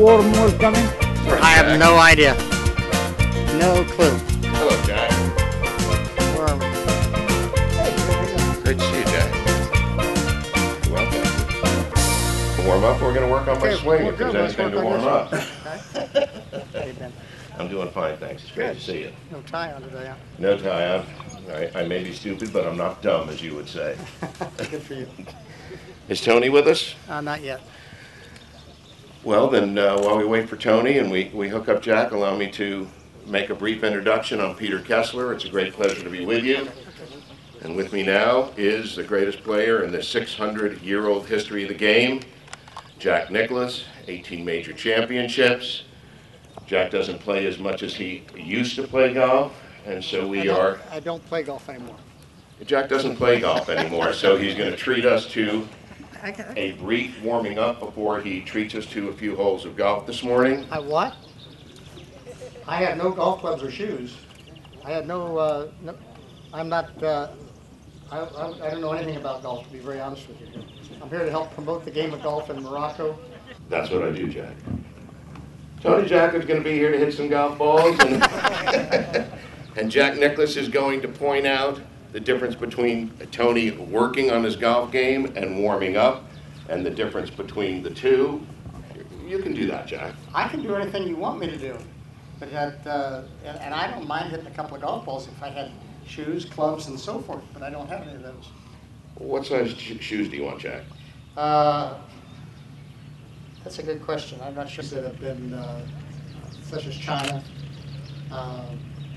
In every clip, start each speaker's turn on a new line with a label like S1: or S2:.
S1: warm welcoming?
S2: I have no idea. No clue.
S3: Hello, Jack.
S2: Where are we?
S3: Great to see you, Jack. You're welcome. Warm up. We're going to work on my swing if there's anything to warm up. I'm doing fine, thanks. It's great to see you.
S2: No tie on today, huh?
S3: No tie on. I may be stupid, but I'm not dumb, as you would say.
S2: Good for you.
S3: Is Tony with us?
S2: Not yet.
S3: Well, then, while we wait for Tony and we hook up Jack, allow me to make a brief introduction. I'm Peter Kessler. It's a great pleasure to be with you. And with me now is the greatest player in the 600-year-old history of the game, Jack Nicklaus, 18 major championships. Jack doesn't play as much as he used to play golf, and so
S2: I don't play golf anymore.
S3: Jack doesn't play golf anymore, so he's going to treat us to a brief warming up before he treats us to a few holes of golf this morning.
S2: I what? I have no golf clubs or shoes. I have no, I'm not, I don't know anything about golf, to be very honest with you. I'm here to help promote the game of golf in Morocco.
S3: That's what I do, Jack. Tony Jacklin's going to be here to hit some golf balls, and Jack Nicklaus is going to point out the difference between Tony working on his golf game and warming up, and the difference between the two. You can do that, Jack.
S2: I can do anything you want me to do, but and I don't mind hitting a couple of golf balls if I had shoes, clubs, and so forth, but I don't have any of those.
S3: What size shoes do you want, Jack?
S2: That's a good question. I'm not sure that have been, such as China,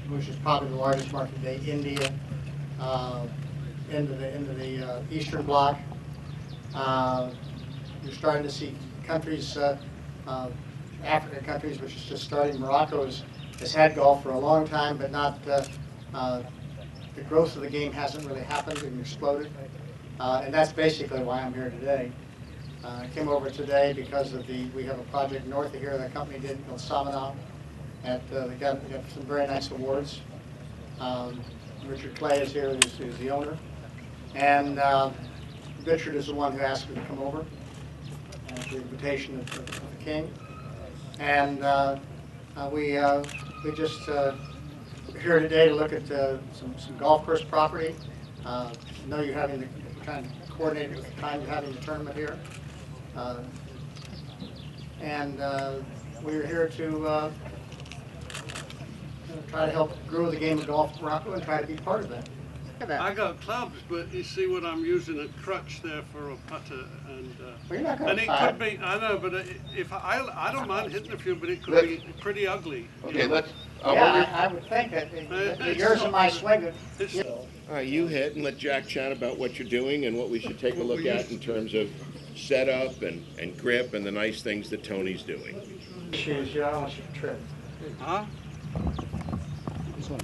S2: which is probably the largest market today, India, into the Eastern Bloc. You're starting to see countries, African countries, which is just starting. Morocco has had golf for a long time, but not the growth of the game hasn't really happened and exploded. And that's basically why I'm here today. I came over today because of we have a project north of here that a company did called Samanam. They got some very nice awards. Richard Clay is here, who's the owner. And Richard is the one who asked me to come over at the invitation of the king. And we just here today to look at some golf course property. I know you're trying to coordinate with the time you're having the tournament here. We're here to try to help grow the game of golf in Morocco and try to be part of that.
S4: I got clubs, but you see what I'm using a crutch there for a putter, and
S2: Well, you're not going
S4: and
S2: to
S4: it could be. I know, but if I don't mind hitting a few, but it could be pretty ugly.
S3: Okay, let's.
S2: I would think that yours and my swing.
S3: All right, you hit and let Jack chat about what you're doing and what we should take a look at in terms of setup and grip and the nice things that Tony's doing.
S2: Shoes, I don't want you to trip.
S4: Huh?
S1: This one.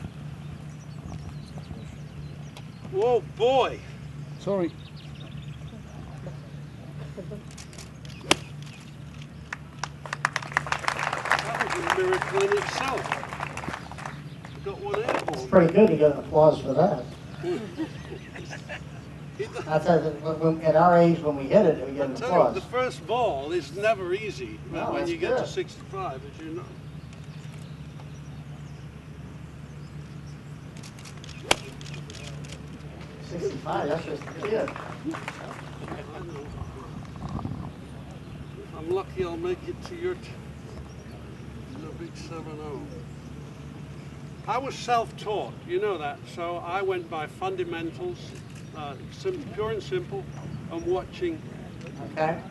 S4: Whoa, boy!
S1: Sorry.
S4: That was a miracle in itself. I got one airborne.
S2: It's pretty good to get an applause for that. I tell you, at our age, when we hit it, we get an applause.
S4: The first ball is never easy when you get to 65, as you know.
S2: That's just it.
S4: I'm lucky I'll make it to your big 7-0. I was self-taught, you know that, so I went by fundamentals, pure and simple, and watching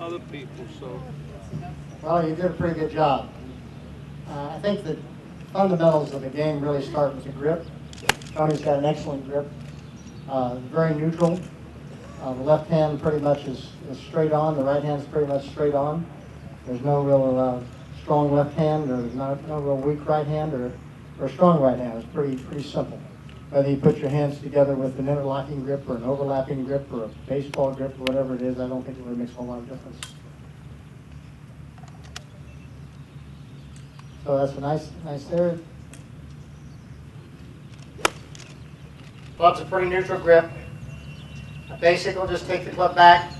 S4: other people. So,
S2: well, you did a pretty good job. I think the fundamentals of the game really start with the grip. Tony's got an excellent grip. Very neutral. The left hand pretty much is straight on. The right hand is pretty much straight on. There's no real strong left hand, or there's no real weak right hand, or strong right hand. It's pretty simple. Whether you put your hands together with an interlocking grip or an overlapping grip or a baseball grip or whatever it is, I don't think it really makes a whole lot of difference. So that's a nice there. Club's a pretty neutral grip. A basic will just take the club back,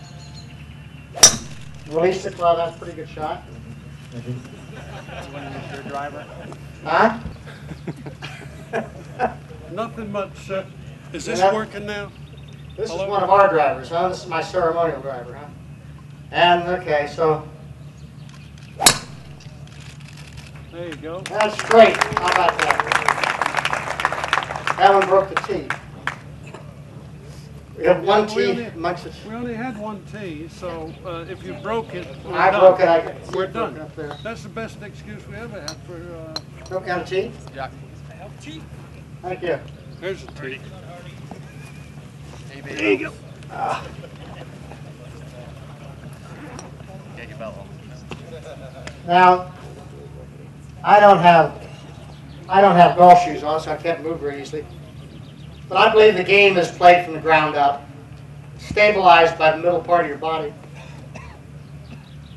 S2: release the club. That's a pretty good shot.
S5: Your driver?
S2: Huh?
S4: Nothing much, sir. Is this
S2: Yeah.
S4: working now?
S2: This
S4: Hello?
S2: is one of our drivers, huh? This is my ceremonial driver, huh? And, okay, so
S4: There you go.
S2: that's great. How about that? That one broke the tee. We have one
S4: We
S2: tee
S4: only-
S2: amongst us.
S4: We only had one tee, so if you broke it, we're
S2: I
S4: done.
S2: broke it. I can see
S4: We're
S2: it broken
S4: done.
S2: up there.
S4: That's the best excuse we ever had for.
S2: Broke down a tee?
S5: Jack.
S2: Thank you.
S4: Here's a tee.
S5: There you go. Get your belt on.
S2: Now, I don't have golf shoes on, so I can't move very easily. But I believe the game is played from the ground up, stabilized by the middle part of your body.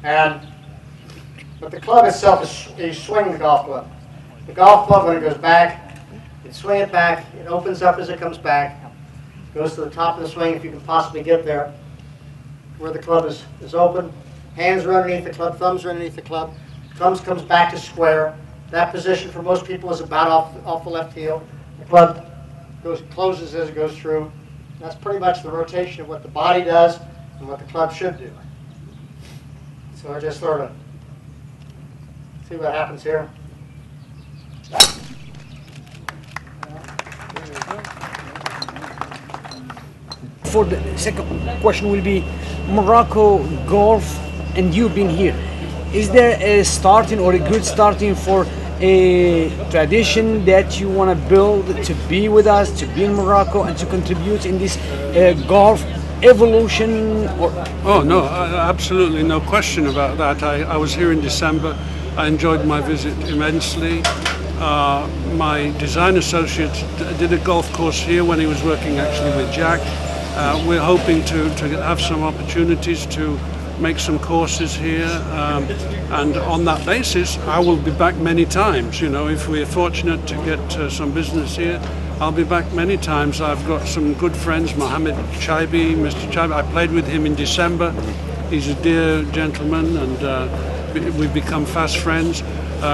S2: But the club itself is you swing the golf club. The golf club, when it goes back, you swing it back. It opens up as it comes back. Goes to the top of the swing if you can possibly get there, where the club is open. Hands are underneath the club, thumbs are underneath the club. Thumbs comes back to square. That position for most people is about off the left heel. The club closes as it goes through. That's pretty much the rotation of what the body does and what the club should do. So I just sort of see what happens here.
S1: For the second question will be Morocco golf and you being here. Is there a starting or a good starting for a tradition that you want to build to be with us, to be in Morocco and to contribute in this golf evolution?
S4: Oh no, absolutely no question about that. I was here in December. I enjoyed my visit immensely. My design associate did a golf course here when he was working actually with Jack. We're hoping to have some opportunities to make some courses here, and on that basis I will be back many times. You know, if we're fortunate to get some business here, I'll be back many times. I've got some good friends, Mohammed Chaibi, Mr. Chaibi. I played with him in December. He's a dear gentleman, and we've become fast friends.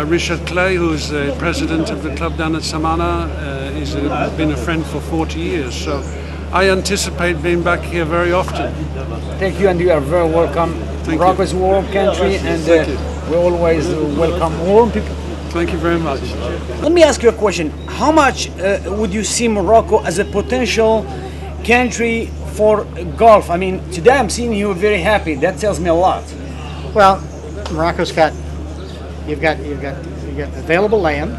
S4: Richard Clay, who's the president of the club down at Samana, he's been a friend for 40 years. So I anticipate being back here very often.
S1: Thank you, and you are very welcome. Morocco is a warm country, and we always welcome warm people.
S4: Thank you very much.
S1: Let me ask you a question. How much would you see Morocco as a potential country for golf? I mean, today I'm seeing you very happy. That tells me a lot.
S2: Well, Morocco's got you've got available land.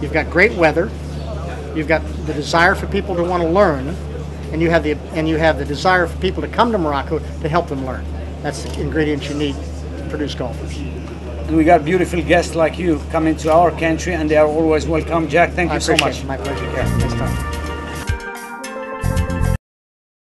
S2: You've got great weather. You've got the desire for people to want to learn, and you have the desire for people to come to Morocco to help them learn. That's the ingredients you need to produce golfers.
S1: And we got beautiful guests like you coming to our country, and they are always welcome. Jack, thank you so much.
S2: My pleasure. Yeah, next time.